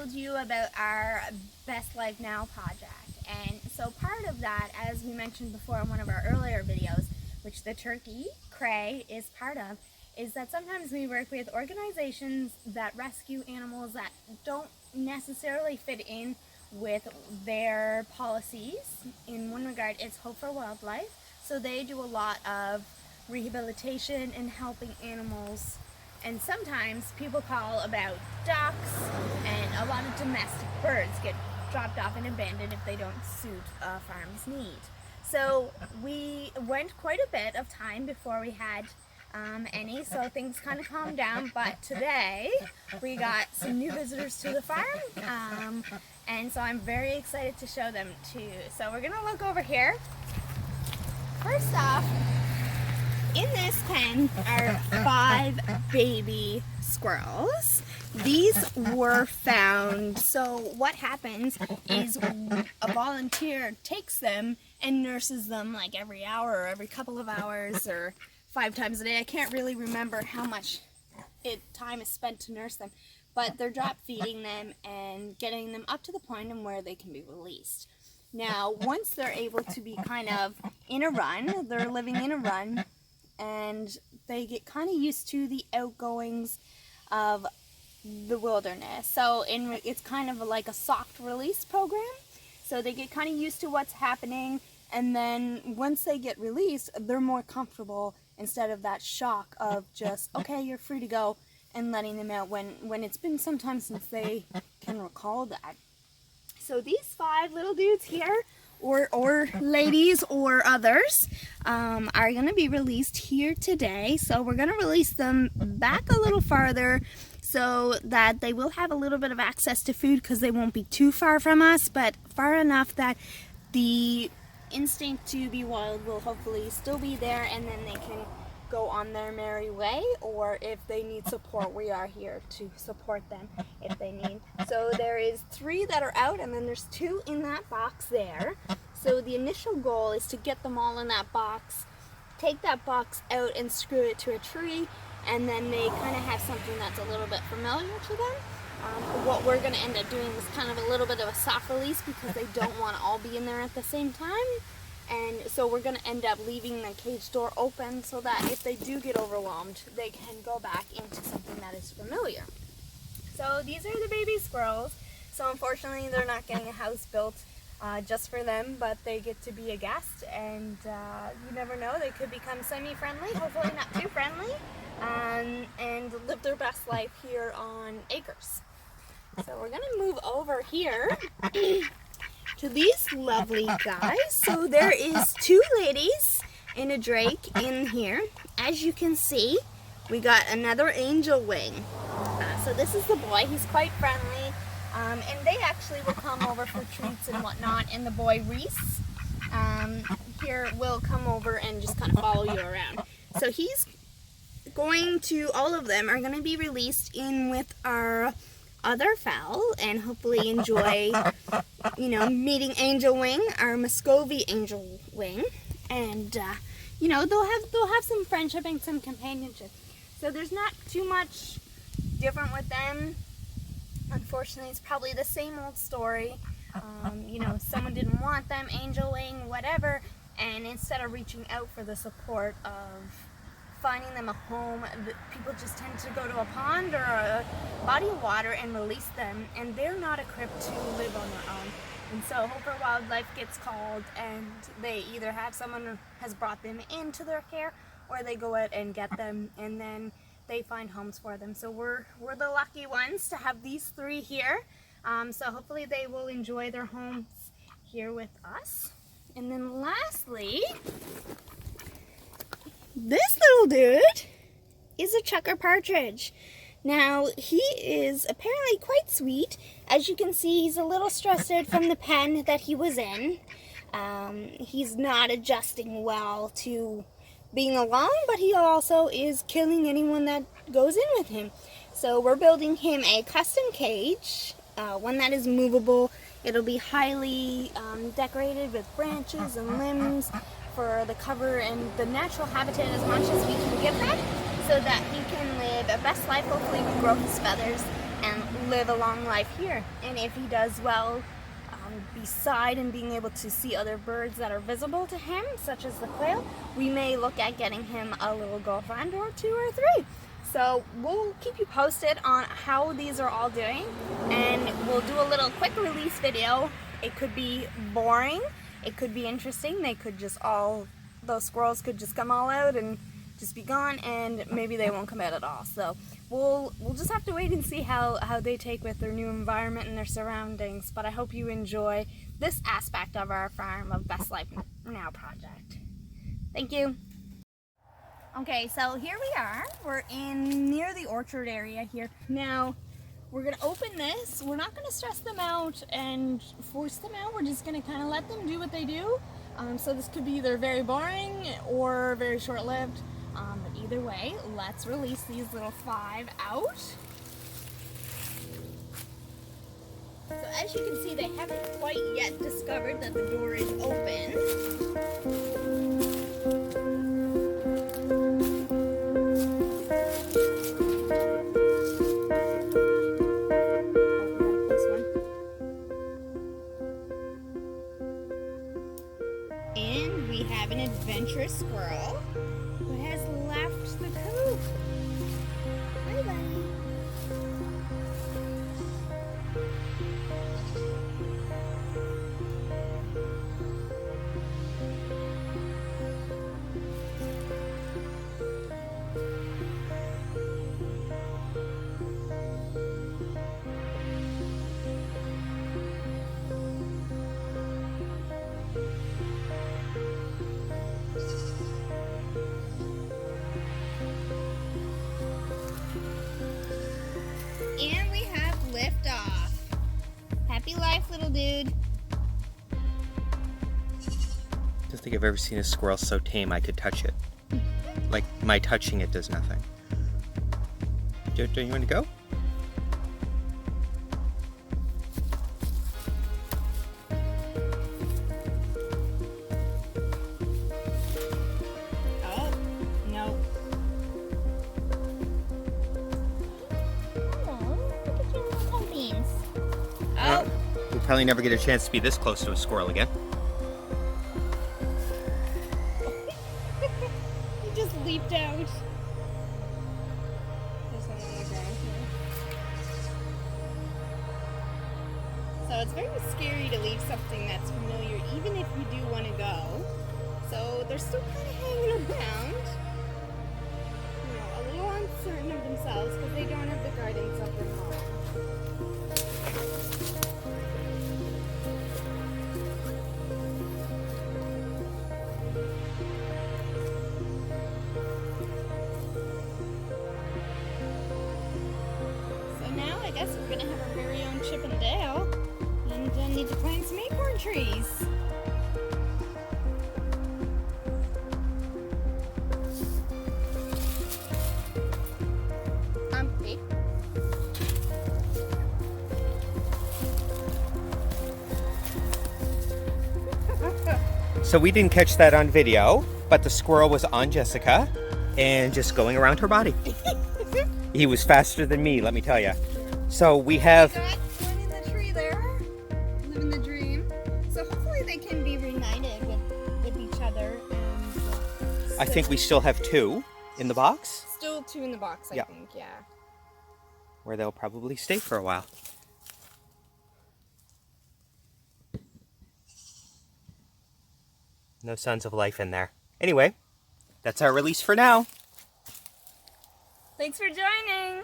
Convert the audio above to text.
told you about our Best Life Now project. And so part of that, as we mentioned before in one of our earlier videos, which the turkey, Cray, is part of, is that sometimes we work with organizations that rescue animals that don't necessarily fit in with their policies. In one regard, it's Hope for Wildlife. So they do a lot of rehabilitation and helping animals. And sometimes people call about ducks, and a lot of domestic birds get dropped off and abandoned if they don't suit a farm's need. So we went quite a bit of time before we had any, so things kind of calmed down. But today we got some new visitors to the farm, and so I'm very excited to show them to you. So we're gonna look over here. First off, in this pen are 5 baby squirrels. These were found. So what happens is a volunteer takes them and nurses them like every hour or every couple of hours or 5 times a day. I can't really remember how much time is spent to nurse them, but they're drop feeding them and getting them up to the point of where they can be released. Now, once they're able to be kind of in a run, they're living in a run, and they get kind of used to the outgoings of the wilderness. So it's kind of like a soft release program. So they get kind of used to what's happening, and then once they get released, they're more comfortable instead of that shock of just, okay, you're free to go, and letting them out when it's been some time since they can recall that. So these 5 little dudes here, or ladies or others, are going to be released here today. So we're going to release them back a little farther so that they will have a little bit of access to food, because they won't be too far from us, but far enough that the instinct to be wild will hopefully still be there, and then they can go on their merry way, or if they need support, we are here to support them if they need. So there is 3 that are out, and then there's 2 in that box there. So the initial goal is to get them all in that box, take that box out and screw it to a tree, and then they kind of have something that's a little bit familiar to them. What we're going to end up doing is kind of a little bit of a soft release, because they don't want to all be in there at the same time. And so we're going to end up leaving the cage door open so that if they do get overwhelmed, they can go back into something that is familiar. So these are the baby squirrels. So unfortunately, they're not getting a house built just for them, but they get to be a guest, and you never know, they could become semi-friendly, hopefully not too friendly, and live their best life here on acres. So we're going to move over here to these lovely guys. So there is 2 ladies and a drake in here. As you can see, we got another angel wing. So this is the boy. He's quite friendly, and they actually will come over for treats and whatnot, and the boy Reese here will come over and just kind of follow you around. So he's going to, all of them are going to be released in with our other fowl, and hopefully enjoy, you know, meeting Angel Wing, our Muscovy Angel Wing, and you know, they'll have some friendship and some companionship. So there's not too much different with them. Unfortunately, it's probably the same old story. You know, someone didn't want them, Angel Wing, whatever, and instead of reaching out for the support of finding them a home, people just tend to go to a pond or a body of water and release them, and they're not equipped to live on their own. And so Hope for Wildlife gets called, and they either have someone who has brought them into their care, or they go out and get them, and then they find homes for them. So we're the lucky ones to have these 3 here. So hopefully they will enjoy their homes here with us. And then lastly, this little dude is a chucker partridge. Now, he is apparently quite sweet. As you can see, he's a little stressed out from the pen that he was in. He's not adjusting well to being alone, but he also is killing anyone that goes in with him. So we're building him a custom cage, one that is movable. It'll be highly decorated with branches and limbs for the cover and the natural habitat as much as we can give him, so that he can live a best life, hopefully grow his feathers, and live a long life here. And if he does well, beside and being able to see other birds that are visible to him, such as the quail, we may look at getting him a little girlfriend or 2 or 3. So we'll keep you posted on how these are all doing, and we'll do a little quick release video. It could be boring, it could be interesting, they could just all, those squirrels could just come all out and just be gone, and maybe they won't come out at all. So we'll just have to wait and see how they take with their new environment and their surroundings. But I hope you enjoy this aspect of our Farm of Best Life Now project. Thank you. Okay, so here we are. We're in near the orchard area here. Now, we're gonna open this. We're not gonna stress them out and force them out. We're just gonna kind of let them do what they do. So this could be either very boring or very short-lived. But either way, let's release these little 5 out. So as you can see, they haven't quite yet discovered that the door is open. And we have an adventurous squirrel who has left the coop. Bye bye. And we have liftoff. Happy life, little dude. I don't think I've ever seen a squirrel so tame I could touch it. Like, my touching it does nothing. Don't you want to go? Oh, no. Oh, We'll probably never get a chance to be this close to a squirrel again. he just leaped out. There's one on the ground here. So it's very scary to leave something that's familiar, even if you do want to go. So they're still kind of hanging around. You know, a little uncertain of themselves because they don't have the guidance of their mom. I guess we're gonna have our very own Chip and Dale, and need to plant some acorn trees. Uppbeat. So we didn't catch that on video, but the squirrel was on Jessica and just going around her body. He was faster than me, let me tell you. So we have... One in the tree there, living the dream. So hopefully they can be reunited with each other. And I think we still have 2 in the box. Still 2 in the box, I think, yeah. Where they'll probably stay for a while. No signs of life in there. Anyway, that's our release for now. Thanks for joining.